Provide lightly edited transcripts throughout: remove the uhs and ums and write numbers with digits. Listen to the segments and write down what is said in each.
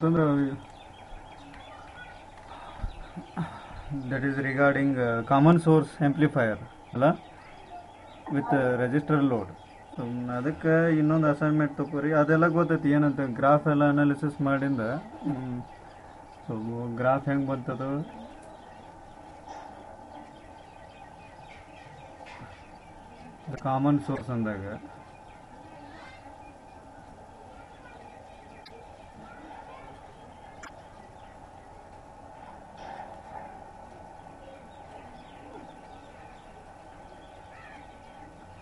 that is regarding common source amplifier ಅಲ್ಲ with register load. So ಅದಕ್ಕೆ ಇನ್ನೊಂದು assignment ತಗೋರಿ, ಅದೆಲ್ಲ ಗೊತ್ತೈತಿ ಏನಂತ ಗ್ರಾಫ್ ಎಲ್ಲ ಅನಾಲಿಸಿಸ್ ಮಾಡಿಂದ. ಸೊ ಗ್ರಾಫ್ ಹೆಂಗೆ ಬಂತದು, ಕಾಮನ್ ಸೋರ್ಸ್ ಅಂದಾಗ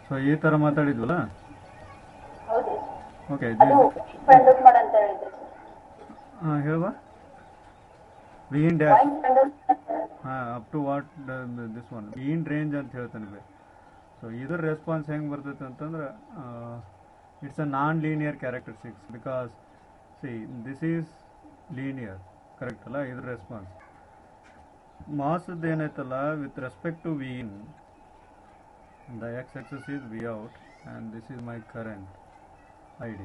ಸೊ ಈ ಥರ ಮಾತಾಡಿದ್ವಲ್ಲ. ಓಕೆ, ಹಾಂ ಹೇಳುವ ವಿ ಇನ್ ಡ್ಯಾಶ್, ಹಾಂ up to what this one V in range ಅಂತ ಹೇಳ್ತಾನೆ ಬೇ. ಸೊ ಇದ್ರ ರೆಸ್ಪಾನ್ಸ್ ಹೆಂಗೆ ಬರ್ತೈತೆ ಅಂತಂದ್ರೆ it's a non linear characteristics because see this is linear, correct ಅಲ್ಲ. ಇದ್ರ ರೆಸ್ಪಾನ್ಸ್ ಮಾಸದ್ದು ಏನೈತಲ್ಲ with respect to V in, the x-axis is V out and this is my current ID.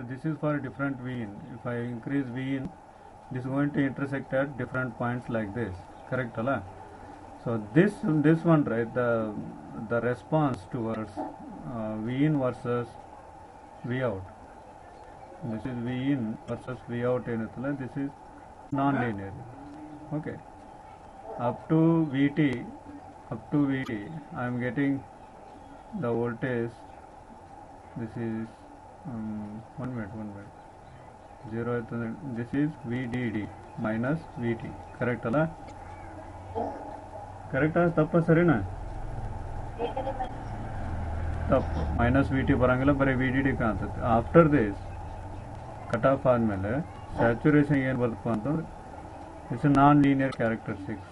This is for different V in. If I increase V in, this is going to intersect at different points like this, correct alla? So this one, right, the response towards V in versus V out, this is V in versus V out ಏನೈತಲ್ಲ, this is non-linear. Okay, up to VT I am getting the voltage. This is 1 minute 0. This is VDD minus VT, correct alla? Correct ಆ ತಪ್ಪ ಸರಿನಾ? ತಪ್ಪು, minus V T ಬರೋಂಗಿಲ್ಲ, ಬರೀ V D D ಕಾಣ್ತದೆ. After this cut off ಆದಮೇಲೆ saturation ಏನು ಬರ್ತಪ್ಪ ಅಂತಂದ್ರೆ it's non linear characteristics,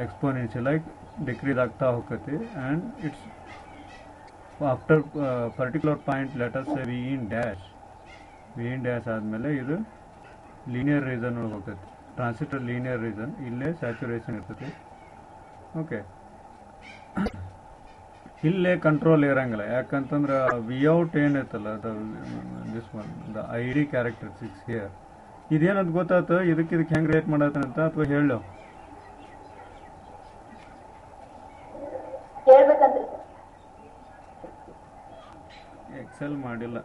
exponential like decrease ಆಗ್ತಾ ಹೋಗ್ತೈತಿ. and it's after particular point, let us say v in dash ಆದಮೇಲೆ ಇದು ಲೀನಿಯರ್ ರೀಸನ್ ಒಳಗೆ ಹೋಗ್ತೈತಿ, ಟ್ರಾನ್ಸಿಟರ್ ಲೀನಿಯರ್ ರೀಸನ್, ಇಲ್ಲೇ ಸ್ಯಾಚುರೇಷನ್ ಇರ್ತೈತಿ. ಓಕೆ, ಇಲ್ಲೇ ಕಂಟ್ರೋಲ್ ಇರಂಗಿಲ್ಲ, ಯಾಕಂತಂದ್ರೆ ವಿ ಔಟ್ ಏನೈತಲ್ಲ this one the I D characteristics here. ಇದೇನದು ಗೊತ್ತಾಯ್ತು, ಇದಕ್ಕೆ ಹೆಂಗೆ ರೇಟ್ ಮಾಡತ್ತಂತ ಅಥವಾ ಹೇಳು? ಎಕ್ಸೆಲ್ ಮಾಡಿಲ್ಲ.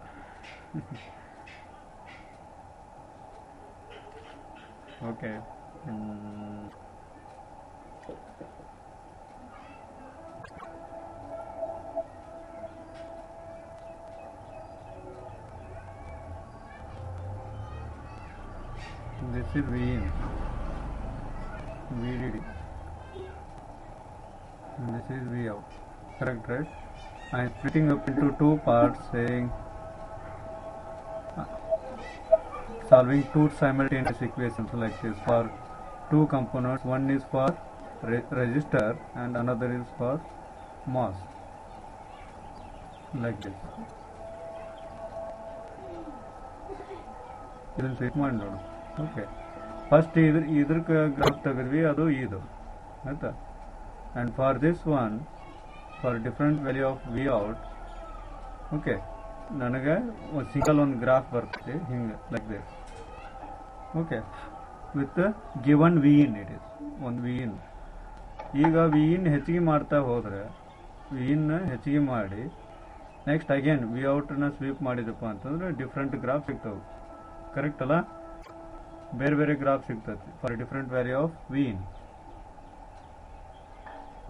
Okay, this is V in, VDD, and this is V out, correct, right? I am splitting up into two parts, saying solving two simultaneous equations like this for two components. One is for resistor and another is for MOS, like this. ಇದನ್ನು set ಮಾಡಿ ನೋಡು. Okay, first ಇದ್ರಕ್ಕೆ graph ತೆಗೆದ್ವಿ, ಅದು ಇದು ಆಯ್ತಾ. And for this one, for different value of V out, okay, ನನಗೆ ಒಂದು ಸಿಂಗಲ್ ಒಂದು ಗ್ರಾಫ್ ಬರ್ತದೆ ಹಿಂಗೆ like this. Okay, with given V in, it is ಒಂದು ವಿ ಇನ್. ಈಗ ವಿ ಇನ್ ಹೆಚ್ಚಿಗೆ ಮಾಡ್ತಾ ಹೋದರೆ, ವಿ ಇನ್ ಹೆಚ್ಚಿಗೆ ಮಾಡಿ ನೆಕ್ಸ್ಟ್ ಅಗೇನ್ ವಿ ಔಟನ್ನ ಸ್ವೀಪ್ ಮಾಡಿದಪ್ಪ ಅಂತಂದ್ರೆ ಡಿಫ್ರೆಂಟ್ ಗ್ರಾಫ್ ಸಿಗ್ತವೆ, ಕರೆಕ್ಟ್ ಅಲ್ಲ? ಬೇರೆ ಬೇರೆ ಗ್ರಾಫ್ ಸಿಗ್ತದೆ for different value of V in.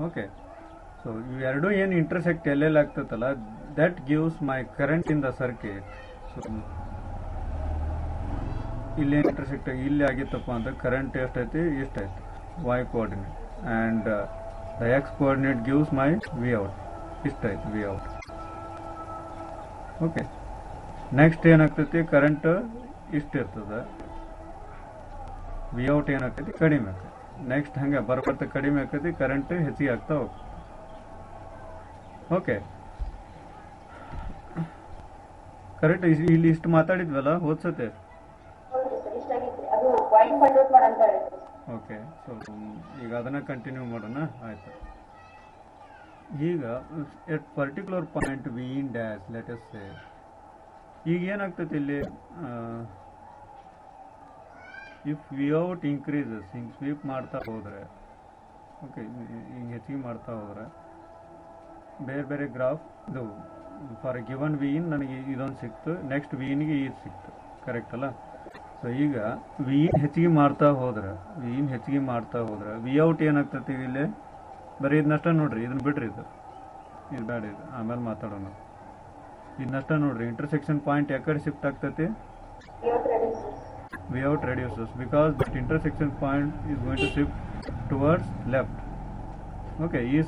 Okay, so ಇವೆರಡೂ ಏನು ಇಂಟರ್ಸೆಕ್ಟ್ ಎಲ್ಲೆಲ್ಲಿ ಆಗ್ತದಲ್ಲ, that gives my current in the circuit. So ಇಲ್ಲಿ ಇಂಟರ್ಸೆಕ್ಟ್ ಇಲ್ಲಿ ಆಗಿತ್ತಪ್ಪ ಅಂತ ಕರೆಂಟ್ ಎಷ್ಟೈತಿ, ಎಷ್ಟೈತಿ Y coordinate, and the X coordinate gives my V out, ಇಷ್ಟೈತಿ ವಿ ಔಟ್. ಓಕೆ, ನೆಕ್ಸ್ಟ್ ಏನಾಗ್ತೈತಿ, ಕರೆಂಟ್ ಇಷ್ಟು ಇರ್ತದೆ, ವಿ ಔಟ್ ಏನಾಗ್ತೈತಿ ಕಡಿಮೆ ಆಗ್ತೈತಿ. ನೆಕ್ಸ್ಟ್ ಹಂಗೆ ಬರ್ಬರ್ತಾ ಕಡಿಮೆ ಆಗ್ತೈತಿ, ಕರೆಂಟ್ ಹೆಚ್ಚಿಗೆ ಆಗ್ತಾ ಹೋಗ್ತದೆ. Okay, correct. ಇಲ್ಲಿ ಇಷ್ಟು ಮಾತಾಡಿದ್ವಲ್ಲ ಹೋದ್ಸತೆ. ಓಕೆ, ಸೊ ಈಗ ಅದನ್ನ ಕಂಟಿನ್ಯೂ ಮಾಡೋಣ, ಆಯ್ತು. ಈಗ at particular point V in dash, let us say ಈಗ ಏನಾಗ್ತೈತಿ ಇಲ್ಲಿ, ಇಫ್ ವಿ ಔಟ್ ಇನ್ಕ್ರೀಸಸ್, ಹಿಂಗೆ ಸ್ವೀಪ್ ಮಾಡ್ತಾ ಹೋದರೆ, ಓಕೆ, ಹಿಂಗೆ ಹೆಚ್ಚಿಗೆ ಮಾಡ್ತಾ ಹೋದರೆ ಬೇರೆ ಬೇರೆ ಗ್ರಾಫ್ ಇದು ಫಾರ್ ಗಿವನ್ ವಿ ಇನ್ ನನಗೆ ಇದೊಂದು ಸಿಕ್ತು, ನೆಕ್ಸ್ಟ್ ವಿ ಇನ್ಗೆ ಇದು ಸಿಕ್ತು, ಕರೆಕ್ಟ್ ಅಲ್ಲ? ಸೊ ಈಗ ವಿ ಇನ್ ಹೆಚ್ಚಿಗೆ ಮಾಡ್ತಾ ಹೋದ್ರೆ ವಿ ಔಟ್ ಏನಾಗ್ತೈತಿ ಇಲ್ಲಿ, ಬರೀ ಇದನ್ನಷ್ಟ ನೋಡ್ರಿ, ಇದನ್ನ ಬಿಡ್ರಿ, ಇದು ಬೇಡ, ಇದು ಆಮೇಲೆ ಮಾತಾಡೋಣ. ಇದನ್ನಷ್ಟ ನೋಡ್ರಿ, ಇಂಟರ್ಸೆಕ್ಷನ್ ಪಾಯಿಂಟ್ ಯಾಕಡೆ ಶಿಫ್ಟ್ ಆಗ್ತೈತಿ, V out reduces because that intersection point is going to shift towards left. Okay, ಈ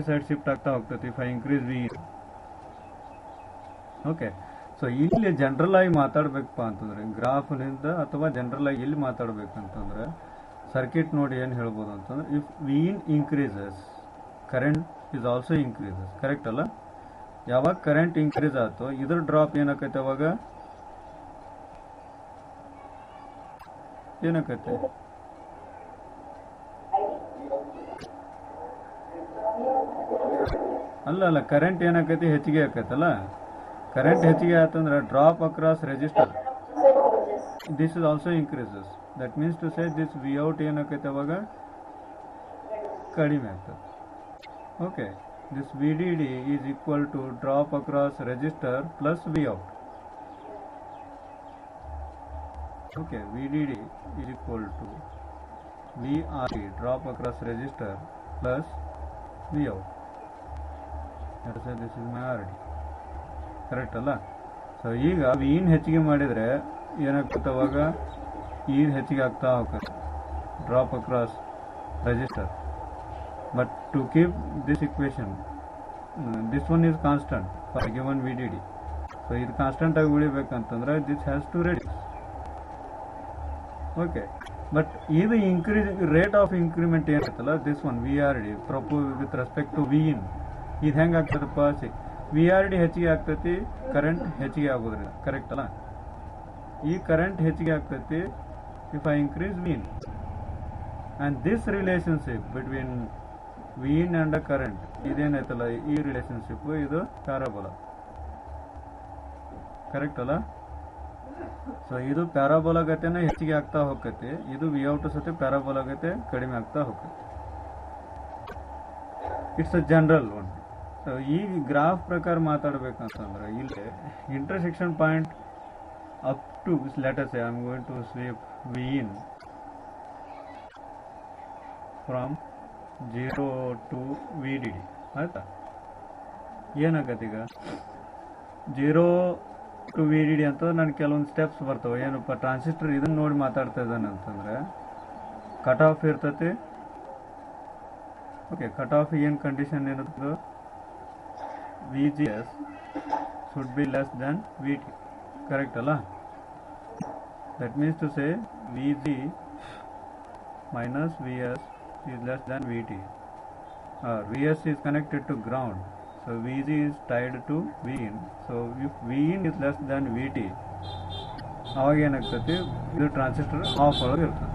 ಸೈಡ್ ಶಿಫ್ಟ್ ಆಗ್ತಾ ಹೋಗ್ತೈತಿ if I increase V. Okay, so ಇಲ್ಲಿ ಜನರಲ್ ಆಗಿ ಮಾತಾಡ್ಬೇಕಪ್ಪ ಅಂತಂದ್ರೆ ಗ್ರಾಫ್ನಿಂದ ಅಥವಾ ಜನರಲ್ ಆಗಿ ಎಲ್ಲಿ ಮಾತಾಡ್ಬೇಕಂತಂದ್ರೆ ಸರ್ಕಿಟ್ ನೋಡಿ ಏನು ಹೇಳ್ಬೋದು ಅಂತಂದ್ರೆ, if we in increases current is also increases, correct ಅಲ್ಲ? ಯಾವಾಗ ಕರೆಂಟ್ ಇನ್ಕ್ರೀಸ್ ಆಯ್ತು ಇದ್ರ ಡ್ರಾಪ್ ಏನಾಕೈತೆ, ಅವಾಗ ಏನಾಕೈತೆ, ಅಲ್ಲ ಕರೆಂಟ್ ಏನಾಕೈತಿ, ಹೆಚ್ಚಿಗೆ ಆಕೈತಲ್ಲ. ಕರೆಂಟ್ ಹೆಚ್ಚಿಗೆ ಆಯ್ತಂದ್ರೆ drop across resistor, this is also increases. That means to say this V out ಏನಾಕೈತೆ ಅವಾಗ ಕಡಿಮೆ ಆಗ್ತದೆ. Okay, this V D D is equal to drop across resistor plus V out. Okay, V D D is equal to V R D drop across resistor plus V out. This is my R D, correct ಅಲ್ಲ? So ಈಗ V in ಹೆಚ್ಚಿಗೆ ಮಾಡಿದರೆ ಏನಾಗ್ತದೆ, ಅವಾಗ ಈ ಹೆಚ್ಚಿಗೆ ಆಗ್ತಾ ಹೋಗ್ತದೆ drop across resistor. But to keep this equation, this one is constant for given V D D. So ಇದು ಕಾನ್ಸ್ಟಂಟ್ ಆಗಿ ಉಳಿಬೇಕಂತಂದ್ರೆ this has to reduce. Okay, but ಇದು ಇನ್ಕ್ರೀಸ್ ರೇಟ್ ಆಫ್ ಇನ್ಕ್ರಿಮೆಂಟ್ ಏನಾಗ್ತಲ್ಲ, this one V R D propose with respect to V in, ಇದು ಹೆಂಗೆ ಆಗ್ತದಪ್ಪ, V R D ಹೆಚ್ಚಿಗೆ ಆಗ್ತೈತಿ current ಹೆಚ್ಚಿಗೆ ಆಗೋದ್ರಿಂದ, ಕರೆಕ್ಟ್ ಅಲ್ಲ? ಈ ಕರೆಂಟ್ ಹೆಚ್ಚಿಗೆ ಆಗ್ತೈತಿ if I increase V in, and this relationship between V in and current ಇದೇನೈತಲ್ಲ, ಈ ರಿಲೇಶನ್ಶಿಪ್ ಇದು ಪ್ಯಾರಾಬೋಲಾ, ಕರೆಕ್ಟ್ ಅಲ್ಲ? ಸೊ ಇದು ಪ್ಯಾರಾಬೋಲಾ ಗತೆನ ಹೆಚ್ಚಿಗೆ ಆಗ್ತಾ ಹೋಗ್ತೈತಿ, ಇದು ವಿ ಔಟ್ ಸತಿ ಪ್ಯಾರಾಬೋಲಾ ಗತೆ ಕಡಿಮೆ ಆಗ್ತಾ ಹೋಗ್ತೈತಿ. It's a general one. So ಈ ಗ್ರಾಫ್ ಪ್ರಕಾರ ಮಾತಾಡ್ಬೇಕಂತಂದ್ರೆ ಇಲ್ಲಿ intersection point up to let us say I am going to sweep V in from 0 to V D D, ಆಯ್ತಾ? ಏನಾಗತ್ತೆ ಈಗ 0 ಟು ವಿ ಡಿ ಡಿ ಅಂತ ನನಗೆ ಕೆಲವೊಂದು ಸ್ಟೆಪ್ಸ್ ಬರ್ತವೆ. ಏನಪ್ಪ, ಟ್ರಾನ್ಸಿಸ್ಟರ್ ಇದನ್ನ ನೋಡಿ ಮಾತಾಡ್ತಾ ಇದ್ದಾನೆ ಅಂತಂದ್ರೆ ಕಟ್ ಆಫ್ ಇರ್ತೈತಿ. ಓಕೆ, ಕಟ್ ಆಫ್ ಏನು ಕಂಡೀಷನ್ ಇರುತ್ತೆ, V G S should be less than V T, correct ಅಲ್ಲ? That means to say V G minus V S is less than V T, V S is connected to ground, so Vg is tied to Vin. So if Vin is less than Vt, ಅವಾಗ ಏನಾಗ್ತೈತಿ, ಇದು transistor off ಒಳಗೆ ಇರ್ತದೆ.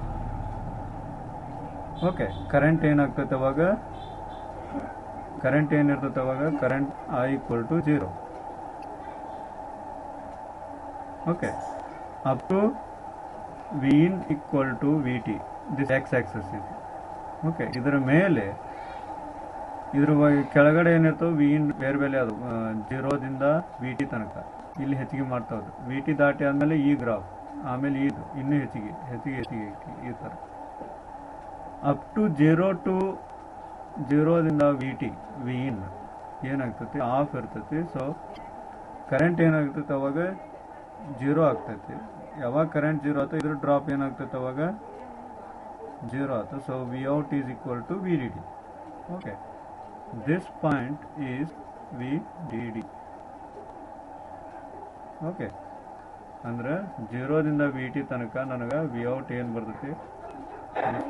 Okay, current ಏನಾಗ್ತೈತೆ ಅವಾಗ, current ಏನಿರ್ತೈತೆ ಅವಾಗ, current I equal to 0. Okay, up to Vin equal to Vt, this X axis ಇದೆ. Okay, ಇದರ ಮೇಲೆ ಇದ್ರ ಕೆಳಗಡೆ ಏನಿರ್ತವೆ ವಿ ಇನ್ ಬೇರೆ ಬೆಲೆ, ಅದು 0ದಿಂದ ವಿ ಟಿ ತನಕ ಇಲ್ಲಿ ಹೆಚ್ಚಿಗೆ ಮಾಡ್ತಾ ಹೋದ್ರು. ವಿ ಟಿ ದಾಟಿ ಆದಮೇಲೆ ಈ ಗ್ರಾಫ್, ಆಮೇಲೆ ಇದು ಇನ್ನೂ ಹೆಚ್ಚಿಗೆ ಈ ಥರ ಅಪ್ ಟು 0ದಿಂದ ವಿ ಟಿ ವಿ ಇನ್ ಏನಾಗ್ತೈತಿ, ಆಫ್ ಇರ್ತೈತಿ. ಸೊ ಕರೆಂಟ್ ಏನಾಗ್ತೈತೆ ಅವಾಗ 0 ಆಗ್ತೈತಿ. ಯಾವಾಗ ಕರೆಂಟ್ 0 ಆಯ್ತು ಇದ್ರ ಡ್ರಾಪ್ ಏನಾಗ್ತೈತೆ ಅವಾಗ 0 ಆಯ್ತು. So V out is equal to V D D. Okay, this point is VDD. Okay, ಅಂದ್ರೆ 0ದಿಂದ ವಿ ಟಿ ತನಕ ನನಗೆ ವಿ ಔಟ್ ಏನು ಬರ್ತೈತಿ,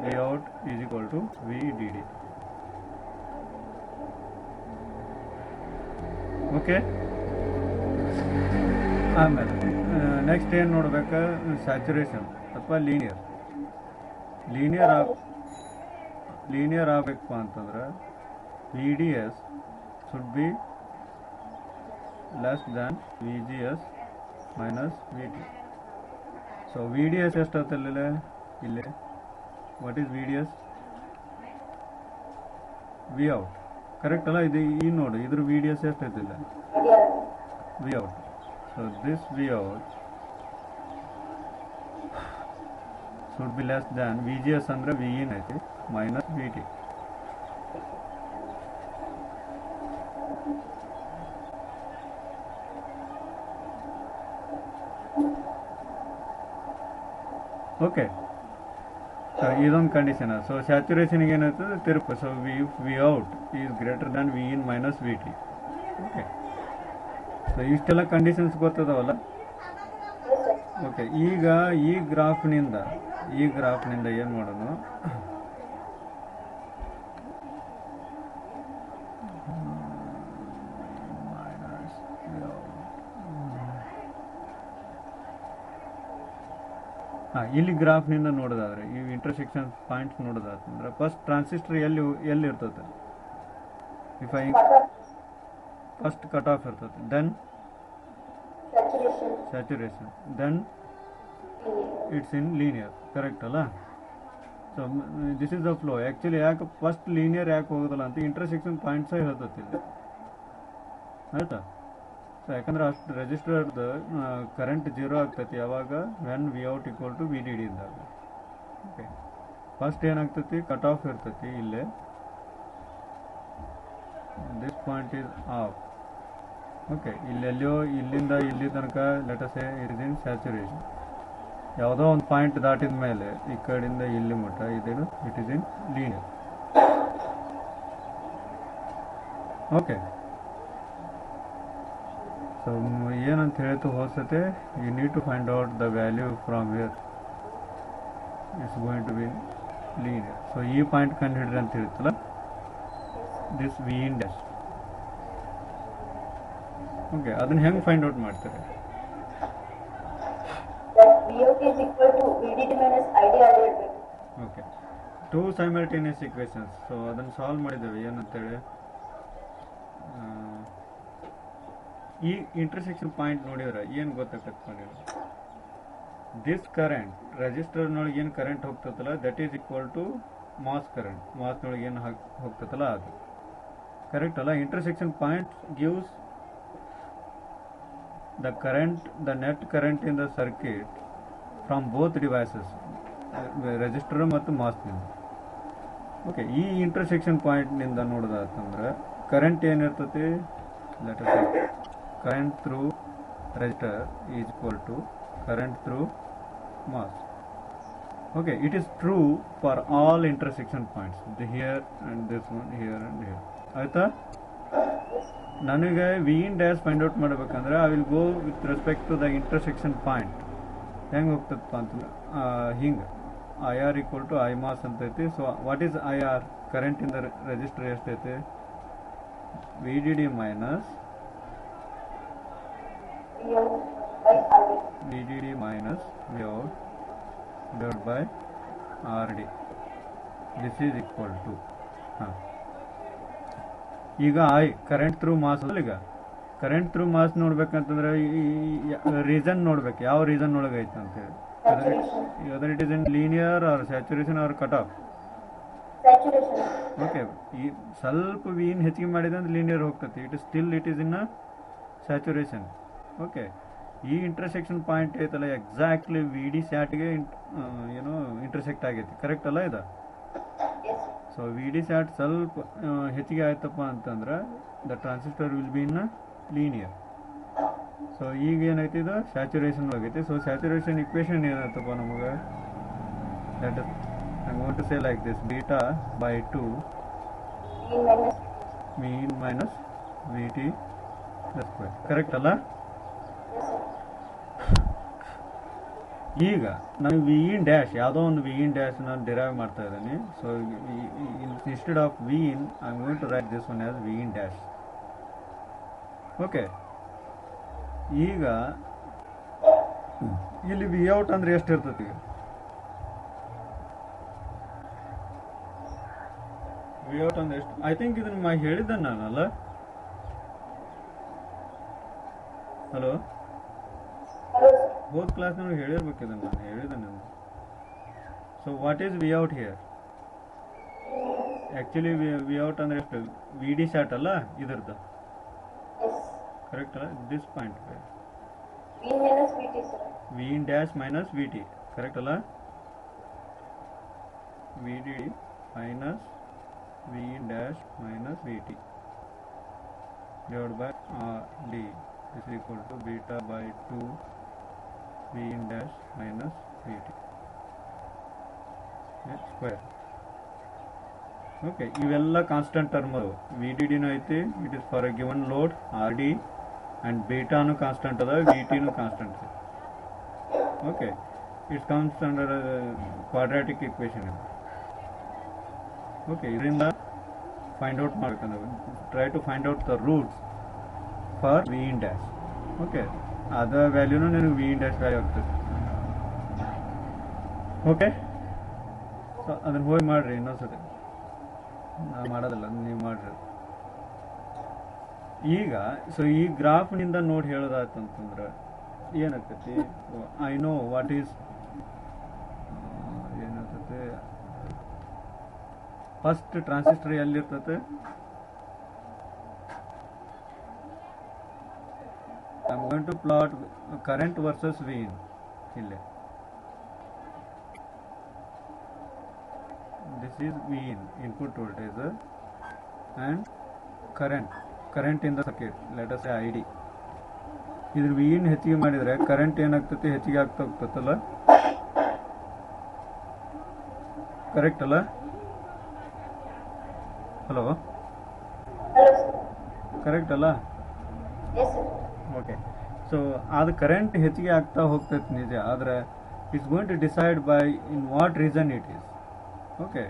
V out is equal to V D D. Okay, ಆಮೇಲೆ ನೆಕ್ಸ್ಟ್ ಏನು ನೋಡ್ಬೇಕು, ಸ್ಯಾಚುರೇಷನ್ ಅಥವಾ ಲೀನಿಯರ್ ಆಗಬೇಕಪ್ಪ ಅಂತಂದ್ರೆ VDS should be less than V G S minus V T. So V D S ಎಷ್ಟಾಗ್ತಲ್ಲ ಇಲ್ಲಿ, what is V D S? V out, correct ಅಲ್ಲ? ಇದು ಈ ನೋಡು, ಇದ್ರ ವಿ ಡಿ ಎಸ್ ಎಷ್ಟೈತಿಲ್ಲ, V out. So this V out should be less than VGS ಅಂದ್ರೆ V in ಐತಿ ಮೈನಸ್ VT. ಓಕೆ, ಸೊ ಇದೊಂದು ಕಂಡೀಷನ್. ಸೊ ಸ್ಯಾಚುರೇಷನ್ಗೆ ಏನಾಗ್ತದೆ ತಿರುಪು. So V out is greater than V in minus VT. Okay, so ಇಷ್ಟೆಲ್ಲ conditions ಗೊತ್ತದವಲ್ಲ. Okay, ಈಗ ಈ ಗ್ರಾಫ್ನಿಂದ ಏನು ಮಾಡೋಣ, ಇಲ್ಲಿ ಗ್ರಾಫ್ನಿಂದ ನೋಡೋದಾದ್ರೆ ಈ ಇಂಟರ್ಸೆಕ್ಷನ್ ಪಾಯಿಂಟ್ಸ್ ನೋಡೋದಾದ್ರೆ ಫಸ್ಟ್ ಟ್ರಾನ್ಸಿಸ್ಟರ್ ಎಲ್ಲಿ ಇರ್ತದೆ? If I first cut off ಇರ್ತದೆ, then saturation, then it's in linear, correct ಅಲ್ಲ? So this is the flow. Actually ಯಾಕೆ ಫಸ್ಟ್ ಲೀನಿಯರ್ ಯಾಕೆ ಹೋಗೋದಿಲ್ಲ ಅಂತ ಇಂಟರ್ಸೆಕ್ಷನ್ ಪಾಯಿಂಟ್ಸ್ ಹೇಳ್ತತಿ ಇಲ್ಲಿ, ಆಯ್ತಾ? ಸೊ ಯಾಕಂದ್ರೆ ಅಷ್ಟು ರೆಜಿಸ್ಟರ್ದು ಕರೆಂಟ್ ಜೀರೋ ಆಗ್ತೈತಿ ಯಾವಾಗ when V out equal to V D D ಇದ್ದಾಗ. ಓಕೆ, ಫಸ್ಟ್ ಏನಾಗ್ತೈತಿ, ಕಟ್ ಆಫ್ ಇರ್ತೈತಿ ಇಲ್ಲೇ, this point is off. Okay, ಇಲ್ಲೆಲ್ಲೋ ಇಲ್ಲಿಂದ ಇಲ್ಲಿ ತನಕ let us it is in saturation. ಯಾವುದೋ ಒಂದು ಪಾಯಿಂಟ್ ದಾಟಿದ ಮೇಲೆ ಈ ಕಡೆಯಿಂದ ಇಲ್ಲಿ ಮಟ್ಟ ಇದೇನು it is in linear. Okay, so ಏನಂತ ಹೇಳ್ತು ಹೋಸತೆ, you need to find out the value from where it's going to be linear. So ಈ ಪಾಯಿಂಟ್ ಕಂಡು ಹಿಡ್ರಿ ಅಂತ ಹೇಳ್ತಲ್ಲ, this V in dash. Okay, ಅದನ್ನ ಹೆಂಗೆ ಫೈಂಡ್ ಔಟ್ ಮಾಡ್ತಾರೆ? Okay, two simultaneous equations. So ಅದನ್ನು ಸಾಲ್ವ್ ಮಾಡಿದ್ದೇವೆ. ಏನಂತೇಳಿ, ಈ ಇಂಟರ್ಸೆಕ್ಷನ್ ಪಾಯಿಂಟ್ ನೋಡಿದ್ರೆ ಏನು ಗೊತ್ತಾಗತ್ತೆ ನೀವು, ದಿಸ್ ಕರೆಂಟ್ ರೆಜಿಸ್ಟರ್ನೊಳಗೆ ಏನು ಕರೆಂಟ್ ಹೋಗ್ತದಲ್ಲ that is equal to MOS current. ಮಾಸ್ನೊಳಗೆ ಏನು ಹೋಗ್ತದಲ್ಲ ಅದು, ಕರೆಕ್ಟ್ ಅಲ್ಲ? Intersection point gives the current, the net current in the circuit from both devices, resistor ಮತ್ತು ಮಾಸ್ನಿಂದ. ಓಕೆ, ಈ ಇಂಟರ್ಸೆಕ್ಷನ್ ಪಾಯಿಂಟ್ನಿಂದ ನೋಡೋದಾತಂದ್ರೆ ಕರೆಂಟ್ ಏನಿರ್ತೈತಿ, let us say current through resistor is equal to current through MOS. Okay, it is true for all intersection points, here and this one, here and here. ಆಯಿತಾ? ನನಗೆ V in dash find out ಮಾಡಬೇಕಂದ್ರೆ I will go with respect to the intersection point. ಹೆಂಗೆ ಹೋಗ್ತದಪ್ಪ ಅಂತಂದ್ರೆ ಹಿಂಗೆ I R equal to I MOS ಅಂತೈತಿ. So what is I R? Current in the resistor ಎಷ್ಟೈತಿ? V D D minus V D D minus V out divide by R D. This is equal to, ಹಾಂ, ಈಗ I current through MOS. ಈಗ current through MOS ನೋಡ್ಬೇಕಂತಂದ್ರೆ region ನೋಡ್ಬೇಕು, ಯಾವ region ಒಳಗೆ ಐತೆ ಅಂತೇಳಿ. Whether it is in linear or saturation or cut off. Okay, ಈ ಸ್ವಲ್ಪ ವೀನ್ ಹೆಚ್ಚಿಗೆ ಮಾಡಿದೆ ಅಂದ್ರೆ ಲೀನಿಯರ್ ಹೋಗ್ತೈತಿ, it is in saturation. Okay, ಈ ಇಂಟರ್ಸೆಕ್ಷನ್ ಪಾಯಿಂಟ್ ಐತಲ್ಲ ಎಕ್ಸಾಕ್ಟ್ಲಿ ವಿ ಡಿ ಸ್ಯಾಟ್ಗೆ ಏನೋ ಇಂಟರ್ಸೆಕ್ಟ್ ಆಗೈತಿ, ಕರೆಕ್ಟ್ ಅಲ್ಲ ಇದು? ಸೊ ವಿ ಡಿ ಸ್ಯಾಟ್ ಸ್ವಲ್ಪ ಹೆಚ್ಚಿಗೆ ಆಯ್ತಪ್ಪ ಅಂತಂದ್ರೆ the transistor will be in linear. So ಈಗ ಏನೈತಿ, ಇದು ಸ್ಯಾಚುರೇಷನ್ ಆಗೈತಿ. ಸೊ ಸ್ಯಾಚುರೇಷನ್ ಇಕ್ವೇಷನ್ ಏನಾಯ್ತಪ್ಪ ನಮಗೆ, that I want to say like this, beta by 2 mean minus V T square, correct ಅಲ್ಲ? ಈಗ ನಾನು ವಿ ಇನ್ ಡ್ಯಾಶ್ ಯಾವುದೋ ಒಂದು ವಿ ಇನ್ ಡ್ಯಾಶ್ ನಾನು ಡಿರೈವ್ ಮಾಡ್ತಾ ಇದ್ದೀನಿ. So instead of V in I am going to write this one as V in dash. Okay, ಈಗ ಇಲ್ಲಿ ವಿ ಔಟ್ ಅಂದ್ರೆ ಎಷ್ಟು ಇರ್ತೈತಿ? ವಿ ಔಟ್ ಅಂದ್ರೆ ಎಷ್ಟು? ಐ ಥಿಂಕ್ ಇದನ್ನ ಹೇಳಿದ್ದೆ ನಾನಲ್ಲ, ಹಲೋ, Hello, ಹೋದ ಕ್ಲಾಸ್ನಲ್ಲಿ ಹೇಳಿರ್ಬೇಕಿದೆ, ನಾನು ಹೇಳಿದೆ ನಾನು. So what is V out here? Actually V out ಅಂದರೆ ಎಷ್ಟು? ವಿ ಡಿ ಶಾರ್ಟ್ ಅಲ್ಲ ಇದ್ರದ್ದು, yes. ಕರೆಕ್ಟ್ ಅಲ್ಲ? This point V minus VT, sir. V in dash minus V T, correct ಅಲ್ಲ? V D minus V in dash minus V T divided by R D is equal to beta by 2 V in dash minus VT square. Okay, ಇವೆಲ್ಲ constant term ಅದು. V D ಡಿನೂ ಐತಿ, it is for a given load R D, and ಬೀಟಾನು constant ಅದ, V ಟಿನೂ constant ಅದ. Okay, it's comes under quadratic equation ಇದು. Okay, ಇದರಿಂದ ಫೈಂಡ್ ಔಟ್ ಮಾಡ್ಕೊಂಡು try to find out the roots for V in dash. Okay, ಅದ ವ್ಯಾಲ್ಯೂನು ನಿನಗೆ ವಿ ಇನ್ ಡ್ಯಾಶ್ ವ್ಯಾಲ್ಯೂ ಆಗ್ತದೆ. ಓಕೆ, ಸೊ ಅದನ್ನು ಹೋಗಿ ಮಾಡಿರಿ ಇನ್ನೊಂದ್ಸತಿ. ನಾನು ಮಾಡೋದಿಲ್ಲ, ನೀವು ಮಾಡಿರಿ. ಈಗ ಸೊ ಈ ಗ್ರಾಫ್ನಿಂದ ನೋಡಿ ಹೇಳೋದಾಯ್ತಂತಂದ್ರೆ ಏನಾಗ್ತೈತಿ? ಐ ನೋ ವಾಟ್ ಈಸ್ ಏನಾಗ್ತೈತಿ. ಫಸ್ಟ್ ಟ್ರಾನ್ಸಿಸ್ಟರ್ ಎಲ್ಲಿರ್ತೈತೆ? I am going to plot current versus V in. ಇಲ್ಲೇ this is V in, input voltage, and current in the circuit, let us say I D. ಇದ್ರ V in ಹೆಚ್ಚಿಗೆ ಮಾಡಿದರೆ current ಏನಾಗ್ತೈತಿ? ಹೆಚ್ಚಿಗೆ ಆಗ್ತಾ ಹೋಗ್ತೈತಲ್ಲ, ಕರೆಕ್ಟ್ ಅಲ್ಲ? Hello, Hello, sir. ಕರೆಕ್ಟ್ ಅಲ್ಲ? Yes, sir. ಓಕೆ, ಸೊ ಅದು ಕರೆಂಟ್ ಹೆಚ್ಚಿಗೆ ಆಗ್ತಾ ಹೋಗ್ತೈತೆ ನಿಜ, ಆದರೆ it's going to decide by in what reason it is. Okay,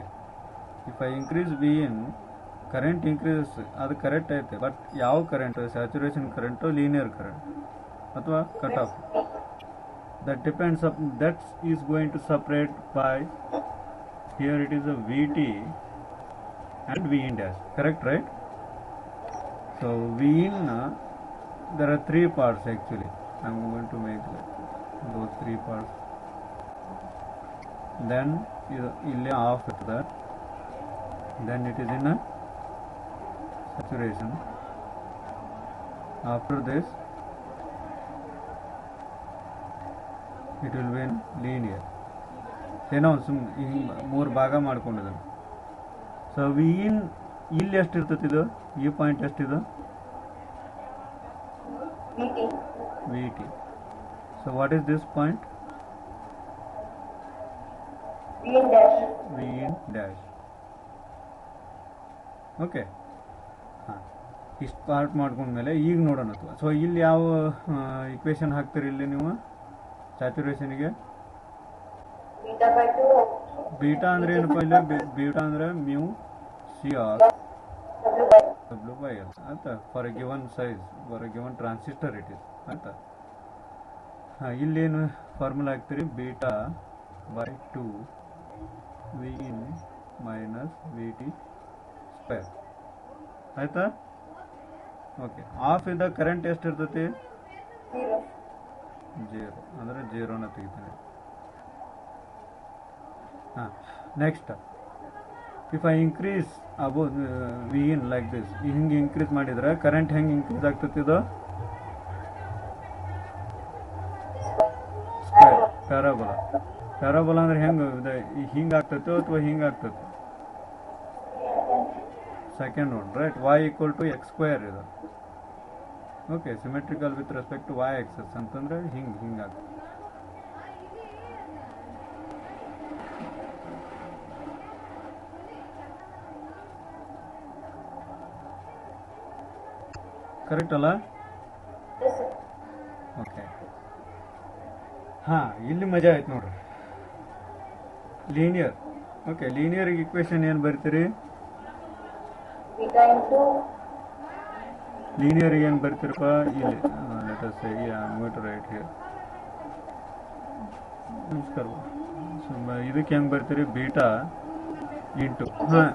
if I increase V in, current increase, ಅದು ಕರೆಕ್ಟ್ ಐತೆ, ಬಟ್ ಯಾವ current? Saturation current, linear current, ಅಥವಾ cut off? That depends up, that is going to separate by, here it is a V T and V in dash, correct, right? So V in, there are three parts actually. I am going to make those three parts. Then illi off with that. Then it is in a saturation. After this, it will be in linear. ಏನೋ ಮೂರು ಭಾಗ ಮಾಡ್ಕೊಂಡಿದ್ದಾನೆ. So we in ಇಲ್ಲಿ ಎಷ್ಟಿರ್ತೈತಿ? ಇದು ಈ point ಎಷ್ಟಿದು? VT. V T. So what is this point? V in dash. V in dash. Okay, ಹಾಂ, ಇಷ್ಟು ಪಾರ್ಟ್ ಮಾಡ್ಕೊಂಡ್ಮೇಲೆ ಈಗ ನೋಡೋಣ. ಸೊ ಇಲ್ಲಿ ಯಾವ ಇಕ್ವೇಷನ್ ಹಾಕ್ತೀರಿ ಇಲ್ಲಿ ನೀವು ಸ್ಯಾಚುರೇಷನ್ಗೆ? Beta by 2. ಬೀಟಾ ಅಂದರೆ ಏನಪ್ಪ? ಇಲ್ಲಿ ಬೀಟಾ ಅಂದರೆ mu C R W by. W by L ಆಯ್ತಾ, for a given size, for a given transistor it is, ಆಯ್ತಾ? ಹಾಂ, ಇಲ್ಲೇನು ಫಾರ್ಮುಲಾ ಹಾಕ್ತೀರಿ? Beta by 2 V in minus V T square, ಆಯ್ತಾ? ಓಕೆ, ಆಫ್ ಇದ್ದ ಕರೆಂಟ್ ಎಷ್ಟು ಇರ್ತೈತಿ? 0. 0, ಅಂದರೆ 0ನ ತೆಗಿತೀನಿ. ಹಾಂ, next, if I increase above V in like this, ಹಿಂಗೆ ಇನ್ಕ್ರೀಸ್ ಮಾಡಿದ್ರೆ ಕರೆಂಟ್ ಹೆಂಗೆ ಇನ್ಕ್ರೀಸ್ ಆಗ್ತೈತಿ? ಇದು ಸ್ಕ್ವೇರ್, ಪ್ಯಾರಾಬೋಲಾ. ಪ್ಯಾರಾಬೋಲಾ ಅಂದ್ರೆ ಹೆಂಗೆ? ಹಿಂಗೆ ಆಗ್ತೈತೋ ಅಥವಾ ಹಿಂಗೆ ಆಗ್ತೈತೆ? Second one, right? y equal to X square ಇದು. Okay, symmetrical with respect to y axis ಅಂತಂದ್ರೆ ಹಿಂಗೆ ಆಗ್ತದೆ. ಕರೆಕ್ಟ್ ಅಲ್ಲ? Yes, sir. ಓಕೆ, ಹಾಂ, ಇಲ್ಲಿ ಮಜಾ ಆಯ್ತು ನೋಡ್ರಿ. ಲೀನಿಯರ್. ಓಕೆ, ಲೀನಿಯರ್ ಇಕ್ವೇಷನ್ ಏನು ಬರ್ತೀರಿ? Beta into. ಲೀನಿಯರ್ ಏನು ಬರ್ತೀರಪ್ಪ? ಇಲ್ಲಿ let us say I am going to write here. ನಮಸ್ಕಾರ. ಸೊ ಇದಕ್ಕೆ ಹೆಂಗೆ ಬರ್ತೀರಿ? ಬೀಟಾ ಇಂಟು ಹಾಂ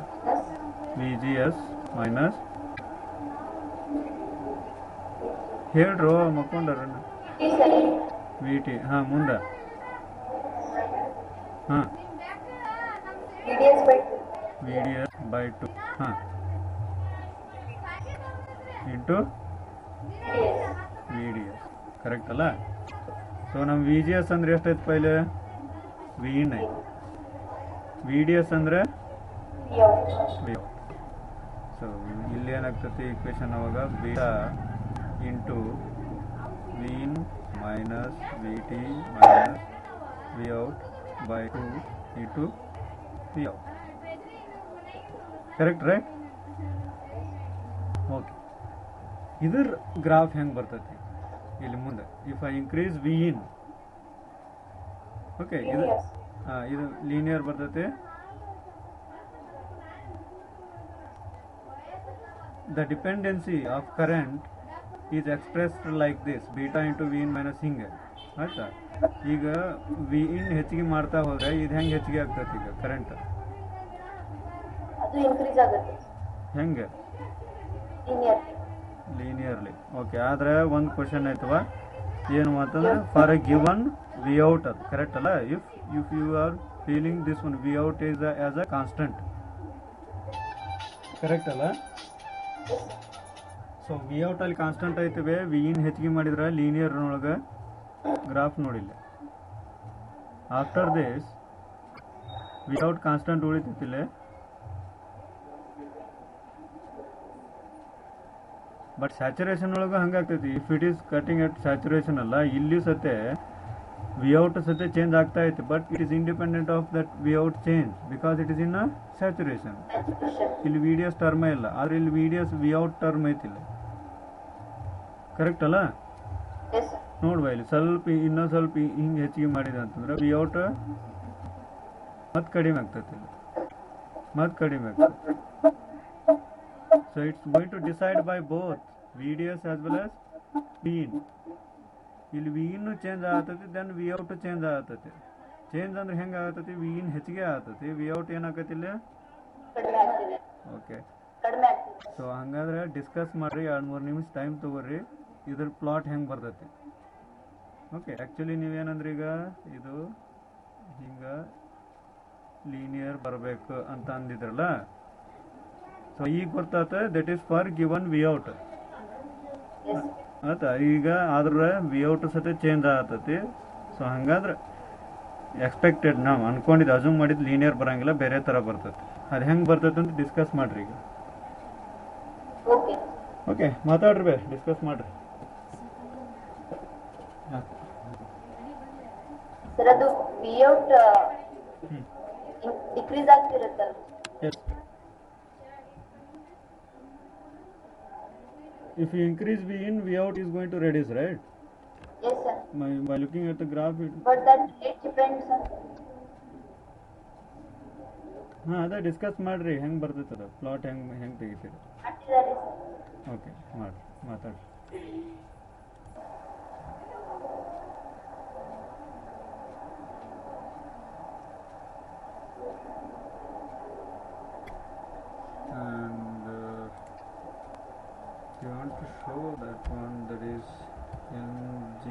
ವಿ ಜಿ ಎಸ್ ಮೈನಸ್ ಹೇಳ್ರು ಮಕ್ಕೊಂಡಾರ T ಸರ್ ವಿ ಟಿ ಹಾಂ ಮುಂದೆ ಹಾಂ VDS by 2. V D S by 2 ಹಾಂ into VDS. V D S correct ಅಲ್ಲ. ಸೊ ನಮ್ಮ ವಿ ಜಿ ಎಸ್ ಅಂದ್ರೆ ಎಷ್ಟೈತೆ ಪೈಲೆ ವಿ ಇನ್ ಐತೆ, ವಿ ಡಿ ಎಸ್ ಅಂದರೆ Vout. V out. ಸೊ ಇಲ್ಲಿ ಏನಾಗ್ತೈತಿ ಇಕ್ವೇಶನ್ ಅವಾಗ beta into V in minus V T minus V out by 2 into V out. Correct right? Okay, ಇದ್ರ ಗ್ರಾಫ್ ಹೆಂಗೆ ಬರ್ತೈತಿ ಇಲ್ಲಿ ಮುಂದೆ if I increase V in. Okay, ಇದು Linear. ಇದು ಲೀನಿಯರ್ ಬರ್ತೈತಿ. The dependency of current is expressed like this, beta into V in minus ಹಿಂಗೆ ಆಯ್ತಾ. ಈಗ ವಿ ಇನ್ ಹೆಚ್ಚಿಗೆ ಮಾಡ್ತಾ ಹೋದ್ರೆ ಇದು ಹೆಂಗೆ ಹೆಚ್ಚಿಗೆ ಆಗ್ತೈತಿ ಈಗ ಕರೆಂಟ್ ಅದು ಇನ್ಕ್ರೀಸ್ ಆಗುತ್ತೆ ಹೆಂಗೆ linear. ಲೀನಿಯರ್ಲಿ. ಓಕೆ, ಆದರೆ ಒಂದು ಕ್ವಶನ್ ಆಯ್ತವ ಏನು ಅಂತಂದ್ರೆ for a given V out ಅದು ಕರೆಕ್ಟ್ ಅಲ್ಲ. If you are feeling this one V out is as a constant correct ಅಲ್ಲ. ಸೊ ವಿ ಔಟ್ ಅಲ್ಲಿ ಕಾನ್ಸ್ಟೆಂಟ್ ಐತವೆ, ವಿ ಇನ್ ಹೆಚ್ಚಿಗೆ ಮಾಡಿದ್ರೆ ಲೀನಿಯರ್ ಒಳಗೆ ಗ್ರಾಫ್ ನೋಡಿಲ್ಲ. After this V out constant ಉಳಿತೈತಿಲ್ಲ, ಬಟ್ ಸ್ಯಾಚುರೇಷನ್ ಒಳಗೆ ಹಂಗಾಗ್ತೈತಿ. If it is cutting at saturation ಅಲ್ಲ, ಇಲ್ಲಿ ಸತೆ ವಿ ಔಟ್ ಸತೆ ಚೇಂಜ್ ಆಗ್ತಾ ಐತಿ, but it is independent of that V out change because it is in a saturation. ಇಲ್ಲಿ ವಿ ಡಿ ಎಸ್ ಟರ್ಮೇ ಇಲ್ಲ, ಆದ್ರೆ ಇಲ್ಲಿ V D S V out term ಐತಿಲ್ಲ ಕರೆಕ್ಟ್ ಅಲ್ಲ. Yes sir. ನೋಡುವ ಇಲ್ಲಿ ಸ್ವಲ್ಪ ಇನ್ನೊಂದು ಸ್ವಲ್ಪ ಹಿಂಗೆ ಹೆಚ್ಚಿಗೆ ಮಾಡಿದೆ ಅಂತಂದ್ರೆ ವಿ ಔಟ್ ಮತ್ತೆ ಕಡಿಮೆ ಆಗ್ತೈತಿ, ಇಲ್ಲಿ ಮತ್ತೆ ಕಡಿಮೆ ಆಗ್ತೈತಿ. So it's going to decide by both V D S as well as V in. ಇಲ್ಲಿ ವಿ ಇನ್ನು ಚೇಂಜ್ ಆಗತೈತಿ, ದೆನ್ ವಿ ಔಟ್ ಚೇಂಜ್ ಆಗತೈತಿ. ಚೇಂಜ್ ಅಂದ್ರೆ ಹೆಂಗೆ ಆಗತೈತಿ, ವಿ ಇನ್ ಹೆಚ್ಚಿಗೆ ಆಗತೈತಿ, ವಿ ಔಟ್ ಏನಾಗತ್ತೆ ಇಲ್ಲಿ ಕಡಿಮೆ ಆಗ್ತಿದೆ ಓಕೆ. ಕಡಿಮೆ ಆಗ್ತಿದೆ. ಸೊ ಹಂಗಾದ್ರೆ ಡಿಸ್ಕಸ್ ಮಾಡ್ರಿ, 2-3 ನಿಮಿಷ ಟೈಮ್ ತೊಗೊರ್ರಿ, ಇದ್ರ ಪ್ಲಾಟ್ ಹೆಂಗೆ ಬರ್ತೈತಿ. ಓಕೆ, ಆ್ಯಕ್ಚುಲಿ ನೀವೇನಂದ್ರೆ ಈಗ ಇದು ಹಿಂಗೆ ಲೀನಿಯರ್ ಬರಬೇಕು ಅಂತ ಅಂದಿದ್ರಲ್ಲ. ಸೊ ಈಗ ಗೊತ್ತಾತ that is for given V out Yes. ಆಯ್ತಾ. ಈಗ ಆದ್ರೆ ವಿ ಔಟ್ ಸತೆ ಚೇಂಜ್ ಆಗತೈತಿ. ಸೊ ಹಂಗಾದ್ರೆ ಎಕ್ಸ್ಪೆಕ್ಟೆಡ್ ನಾವು ಅನ್ಕೊಂಡಿದ್ದು ಅಸ್ಯೂಮ್ ಮಾಡಿದ್ದು ಲೀನಿಯರ್ ಬರಂಗಿಲ್ಲ, ಬೇರೆ ಥರ ಬರ್ತೈತಿ. ಅದು ಹೆಂಗೆ ಬರ್ತೈತೆ ಅಂತ ಡಿಸ್ಕಸ್ ಮಾಡ್ರಿ ಈಗ. Okay. ಓಕೆ, ಮಾತಾಡ್ರಿ ಬೇ, ಡಿಸ್ಕಸ್ ಮಾಡ್ರಿ. ಸರ್ ಅದು Vout ಡಿಕ್ರೀಸ್ ಆಗ್ತಿರುತ್ತಲ್ಲ. Yes. If you increase V in, V out is going to reduce, right? Yes sir. By looking at the graph, But that rate depends on. ಹಾಂ ಅದೇ discuss ಮಾಡ್ರಿ ಹೆಂಗೆ ಬರ್ತೈತೆ ಅದು ಪ್ಲಾಟ್ ಹೆಂಗೆ ತೆಗಿತೀರಿ. ಮಾಡ್ತಿದ್ದಾರೆ ಸರ್. ಓಕೆ, ಮಾಡ್ರಿ, ಮಾತಾಡ್ರಿ. And you want to show that one, that is mg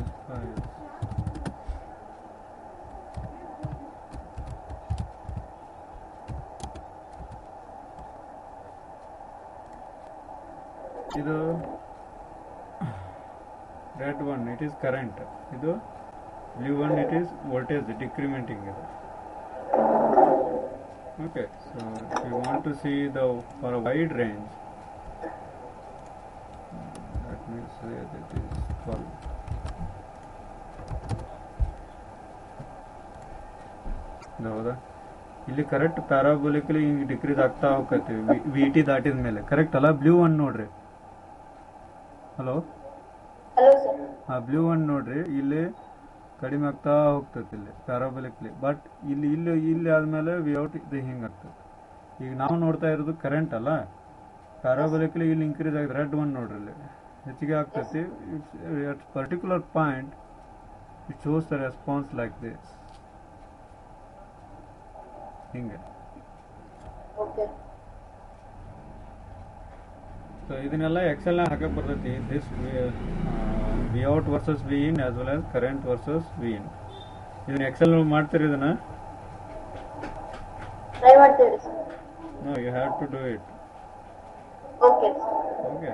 spice. ಇದು red one it is current, ಇದು blue one it is voltage decrementing ಇದು. Okay, so if you want to see the for a wide range, let me say that is 12. ಹೌದಾ, ಇಲ್ಲಿ correct ಪ್ಯಾರಾಬೋಲಿಕಲಿ ಹಿಂಗೆ decrease ಆಗ್ತಾ ಹೋಗ್ತೀವಿ V T ದಾಟಿದ ಮೇಲೆ correct ಅಲ್ಲ. ಬ್ಲೂ ಒನ್ ನೋಡ್ರಿ, ಹಲೋ ಹಲೋ ಸರ್. ಆ ಬ್ಲೂ ಒನ್ ನೋಡ್ರಿ, ಇಲ್ಲಿ ಕಡಿಮೆ ಆಗ್ತಾ ಹೋಗ್ತೈತಿ ಇಲ್ಲಿ ಪ್ಯಾರಾಬೋಲಿಕ್ಲಿ, ಬಟ್ ಇಲ್ಲಿ ಇಲ್ಲಿ ಇಲ್ಲಿ ಆದ್ಮೇಲೆ ವಿ ಔಟ್ ಇದು ಹಿಂಗೆ ಆಗ್ತದೆ. ಈಗ ನಾವು ನೋಡ್ತಾ ಇರೋದು ಕರೆಂಟ್ ಅಲ್ಲ, ಪ್ಯಾರಾಬೋಲಿಕ್ಲಿ ಇಲ್ಲಿ ಇನ್ಕ್ರೀಸ್ ಆಗಿದೆ. ರೆಡ್ ಒನ್ ನೋಡ್ರಿ ಇಲ್ಲಿ ಹೆಚ್ಚಿಗೆ ಆಗ್ತೈತಿ. It's at particular point it shows the response like this. ಹಿಂಗೆ. Okay. ಸೊ ಇದನ್ನೆಲ್ಲ ಎಕ್ಸೆಲ್ನಾಗ ಹಾಕಕ್ಕೆ ಬರ್ತೈತಿ. This V out versus V in as well as current versus V in. ಇದನ್ನ ಎಕ್ಸೆಲ್ ಮಾಡ್ತೀರಿ ಇದನ್ನ? Try ಮಾಡ್ತೀವಿ sir. No, you have to do it. Okay sir. Okay.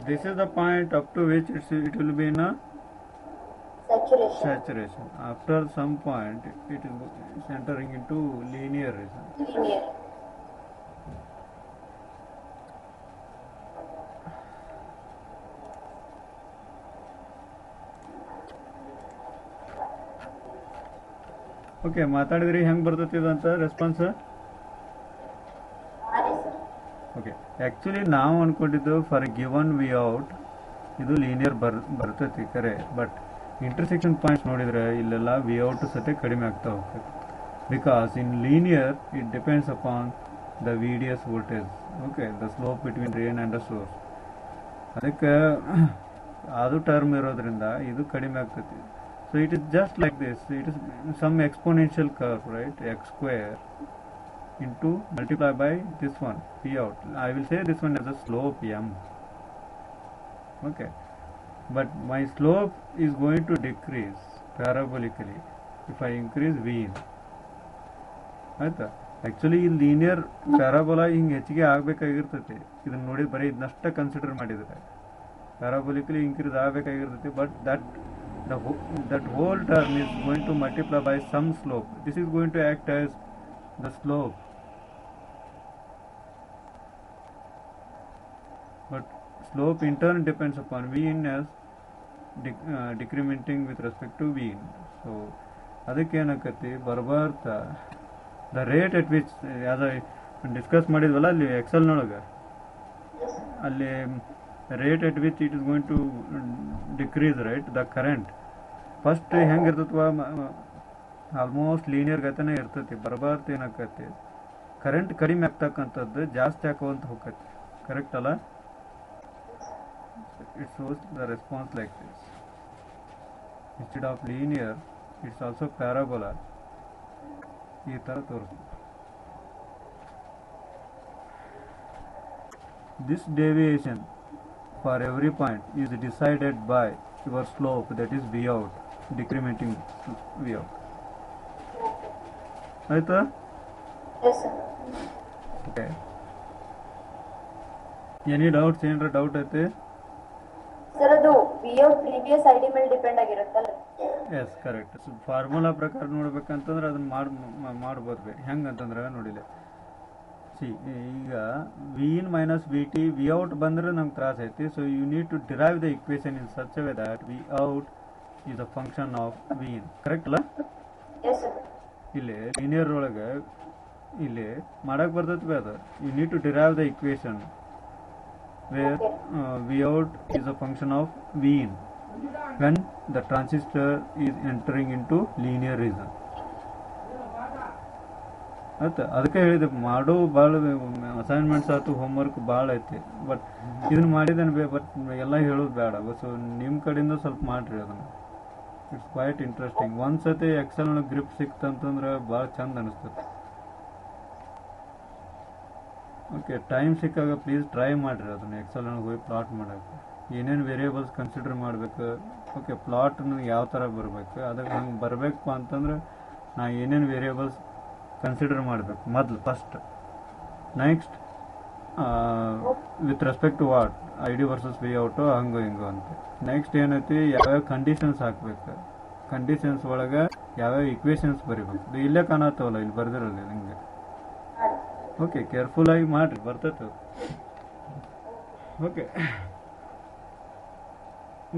This is the point up to which it will be in a Saturation. saturation. After some point, it is entering into linear region. Linear. Okay, ಮಾತಾಡಿದ್ರಿ ಹೆಂಗೆ ಬರ್ತೈತಿ ಇದಂತ response? ಹಾಂ sir. Okay, actually ನಾವು ಅಂದ್ಕೊಂಡಿದ್ದು for given V out ಇದು linear ಬರ್ತೈತಿ ಕರೆ, but intersection points ನೋಡಿದರೆ ಇಲ್ಲೆಲ್ಲ ವಿ ಔಟ್ ಸತೆ ಕಡಿಮೆ ಆಗ್ತಾ ಹೋಗ್ತೈತಿ. Because in linear it depends upon the V D S voltage. Okay, the slope between drain and the source. ಅದಕ್ಕೆ ಅದು ಟರ್ಮ್ ಇರೋದ್ರಿಂದ ಇದು ಕಡಿಮೆ ಆಗ್ತೈತಿ. So it is just like this. It is some exponential curve, right? X square into multiply by this one, P out. I will say this one as a slope M. Okay. But my slope is going to decrease parabolically if I increase V in. ಆಯ್ತಾ? Actually ಈ linear parabola ಹಿಂಗೆ ಹೆಚ್ಚಿಗೆ ಆಗಬೇಕಾಗಿರ್ತೈತಿ. ಇದನ್ನು ನೋಡಿ ಬರೀ ಇದನ್ನಷ್ಟೇ consider ಮಾಡಿದರೆ ಪ್ಯಾರಾಬೋಲಿಕಲಿ ಇನ್ಕ್ರೀಸ್ ಆಗಬೇಕಾಗಿರ್ತೈತಿ. But that whole term is going to multiply by some slope. This is going to act as the slope. But slope in turn depends upon V in as decrementing with respect to V in. So ಅದಕ್ಕೆ ಏನಾಕತಿ ಬರ್ಬರ್ತಾ the rate at which ಯಾವ್ದು discuss ಮಾಡಿದ್ವಲ್ಲ ಅಲ್ಲಿ ಎಕ್ಸೆಲ್ನೊಳಗೆ, ಅಲ್ಲಿ rate at which it is going to decrease, right? The current first ಹೆಂಗಿರ್ತತ್ವ almost linear ಗತನೇ ಇರ್ತೈತಿ. ಬರ್ಬಾರ್ದು ಏನಾಕತಿ current ಕಡಿಮೆ ಆಗ್ತಕ್ಕಂಥದ್ದು ಜಾಸ್ತಿ ಹಾಕೋಂತ ಹೋಗತ್ತೆ. ಕರೆಕ್ಟ್ ಅಲ್ಲ? It shows the response like this. Instead of linear it's also parabola. ಈ ಥರ ತೋರಿಸ್ತೀವಿ. This deviation for every point is decided by your slope, that is V out, decrementing V out. ಆಯ್ತಾ? Yes sir. Okay. Any doubts? ಏನಾರ doubt ಐತೆ? Sir ಅದು V out previous ID ಮೇಲೆ depend ಆಗಿರುತ್ತಲ್ಲ? Yes, correct. So formula ಪ್ರಕಾರ ನೋಡ್ಬೇಕಂತಂದ್ರೆ ಅದನ್ನ ಮಾಡ್ಬೋದು. ಹೆಂಗಂತಂದ್ರೆ ನೋಡಿಲ್ಲ, ಈಗ V in minus V T, V out ಬಂದ್ರೆ ನಮ್ಗೆ ತ್ರಾಸ ಐತಿ. So you need to derive the equation in such way that V out is a function of V in. Correct ಅಲ್ಲ? ಇಲ್ಲಿ ಲೀನಿಯರ್ ಒಳಗೆ ಇಲ್ಲಿ ಮಾಡಕ್ ಬರ್ತೈತಿ ಬಿ ಅದು. You need to derive the equation where V out is a function of V in when the transistor is entering into linear region. ಆಯ್ತು, ಅದಕ್ಕೆ ಹೇಳಿದೆ ಮಾಡೋ ಭಾಳ ಅಸೈನ್ಮೆಂಟ್ಸ್ ಆಯ್ತು, ಹೋಮ್ವರ್ಕ್ ಭಾಳ ಐತಿ. ಬಟ್ ಇದನ್ನ ಮಾಡಿದ್ದೇನೆ, ಬಟ್ ಎಲ್ಲ ಹೇಳೋದು ಬೇಡ. ಸೊ ನಿಮ್ಮ ಕಡೆಯಿಂದ ಸ್ವಲ್ಪ ಮಾಡಿರಿ ಅದನ್ನು. It's quite interesting. ಒಂದ್ಸತಿ ಎಕ್ಸೆಲ್ ಒಳಗೆ ಗ್ರಿಪ್ ಸಿಕ್ತಂತಂದ್ರೆ ಭಾಳ ಚಂದ ಅನಿಸ್ತದೆ. ಓಕೆ, ಟೈಮ್ ಸಿಕ್ಕಾಗ ಪ್ಲೀಸ್ ಟ್ರೈ ಮಾಡಿರಿ ಅದನ್ನು ಎಕ್ಸೆಲ್ ಒಳಗೆ ಹೋಗಿ ಪ್ಲಾಟ್ ಮಾಡೋಕ್ಕೆ. ಏನೇನು ವೇರಿಯೇಬಲ್ಸ್ ಕನ್ಸಿಡರ್ ಮಾಡಬೇಕು, ಓಕೆ ಪ್ಲಾಟ್ನು ಯಾವ ಥರ ಬರಬೇಕು, ಅದಕ್ಕೆ ಹಂಗೆ ಬರಬೇಕು ಅಂತಂದ್ರೆ ನಾ ಏನೇನು ವೇರಿಯೇಬಲ್ಸ್ ಕನ್ಸಿಡರ್ ಮಾಡಬೇಕು ಮೊದಲು first. Next with respect to what I D versus V out ಹಂಗೋ ಹಿಂಗೋ ಅಂತ. ನೆಕ್ಸ್ಟ್ ಏನೈತಿ, ಯಾವ್ಯಾವ ಕಂಡೀಷನ್ಸ್ ಹಾಕ್ಬೇಕು, ಕಂಡೀಷನ್ಸ್ ಒಳಗೆ ಯಾವ್ಯಾವ ಇಕ್ವೇಷನ್ಸ್ ಬರಿಬೇಕು. ಇದು ಇಲ್ಲೇ ಕಾಣತ್ತವಲ್ಲ, ಇಲ್ಲಿ ಬರ್ದಿರಲ್ಲ ನಿಮಗೆ. ಓಕೆ, ಕೇರ್ಫುಲ್ ಆಗಿ ಮಾಡಿರಿ, ಬರ್ತೈತೆ. ಓಕೆ,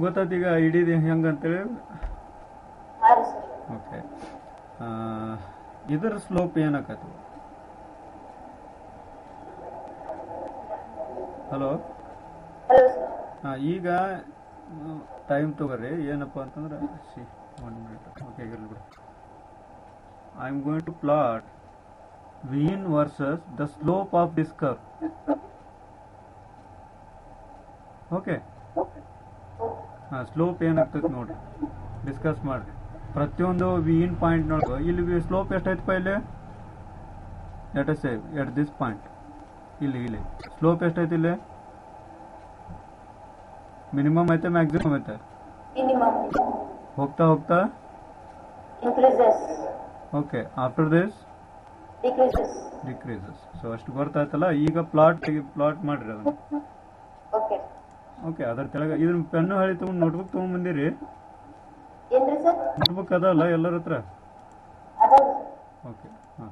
ಗೊತ್ತಾಯ್ತು ಈಗ ಇಡೀದು ಹೆಂಗಂತೇಳಿ. ಓಕೆ, ಇದರ ಸ್ಲೋಪ್ ಏನಾಕತ್ತು? ಹಲೋ, ಈಗ ಟೈಮ್ ತಗೋರಿ. ಏನಪ್ಪ ಅಂತಂದ್ರೆ 1 minute. ಓಕೆ, ಇರಲಿ ಬಿಡಿ. I am going to plot V in versus the slope of this curve. Okay ಹಾಂ ಸ್ಲೋಪ್ ಏನಾಗ್ತೈತೆ ನೋಡ್ರಿ ಡಿಸ್ಕಸ್ ಮಾಡಿರಿ ಪ್ರತಿಯೊಂದು ವಿನ್ ಪಾಯಿಂಟ್ನೊಳಗೆ ಇಲ್ಲಿ ಸ್ಲೋಪ್ ಎಷ್ಟೈತಪ್ಪ ಇಲ್ಲಿ let us say at this point ಇಲ್ಲಿ ಸ್ಲೋಪ್ ಎಷ್ಟೈತಿ ಇಲ್ಲಿ ಮಿನಿಮಮ್ ಐತೆ ಮ್ಯಾಕ್ಸಿಮಮ್ ಐತೆ ಮಿನಿಮಮ್ ಹೋಗ್ತಾ ಹೋಗ್ತಾ increases okay after this decreases so ಅಷ್ಟು ಗೊತ್ತಾಯ್ತಲ್ಲ ಈಗ ಪ್ಲಾಟ್ ಮಾಡ್ರಿ ಅದನ್ನ ಓಕೆ ಓಕೆ ಅದ್ರ ಕೆಳಗೆ ಇದನ್ನ ಪೆನ್ನು ಹಳಿ ತೊಗೊಂಡು ನೋಟ್ಬುಕ್ ತೊಗೊಂಡ್ಬಂದಿರಿ ಏನ್ರಿ ಸರ್ ನೋಟ್ಬುಕ್ ಅದಲ್ಲ ಎಲ್ಲರ ಹತ್ರ ಅದಾವ ಓಕೆ ಹಾಂ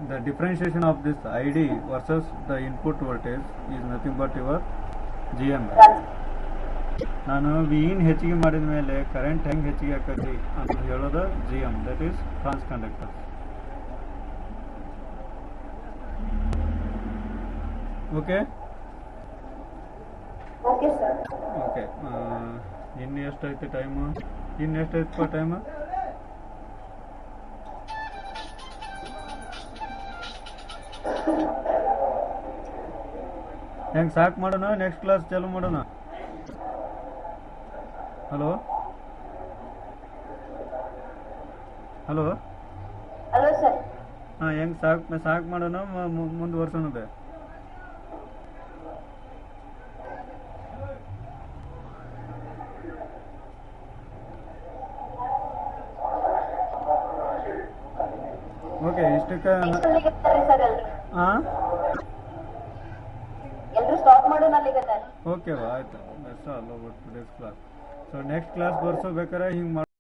The differentiation of this ID versus the input voltage is nothing but your GM. ನಾನು ವಿನ್ ಹೆಚ್ಚಿಗೆ ಮಾಡಿದ ಮೇಲೆ ಕರೆಂಟ್ ಹೆಂಗೆ ಹೆಚ್ಚಿಗೆ ಆಕತಿ ಅಂತ ಹೇಳೋದು GM, that is transconductor. Okay okay sir okay ಇನ್ನು ಎಷ್ಟೈತೆ ಟೈಮು ಇನ್ನು ಎಷ್ಟೈತಪ್ಪ ಟೈಮು ಹೆಂಗೆ ಸಾಕು ಮಾಡೋಣ ನೆಕ್ಸ್ಟ್ ಕ್ಲಾಸ್ ಚಾಲು ಮಾಡೋಣ ಹಲೋ ಹಲೋ ಹಲೋ ಸರ್ ಹಾಂ ಹೆಂಗೆ ಸಾಕು ಮಾಡೋಣ ಮುಂದುವರ್ಸೋಣ ಬೇ ಓಕೆ ಇಷ್ಟಕ್ಕೆ ಸರ್ ಎಲ್ರು ಹಾಂ ಎಲ್ರು ಸ್ಟಾಪ್ ಮಾಡೋಣ ಅಲ್ಲಿಗೆ ಓಕೆ ಆಯ್ತು that's all over today's class so next class ಬರ್ಸೋಬೇಕಾರೆ ಹಿಂಗೆ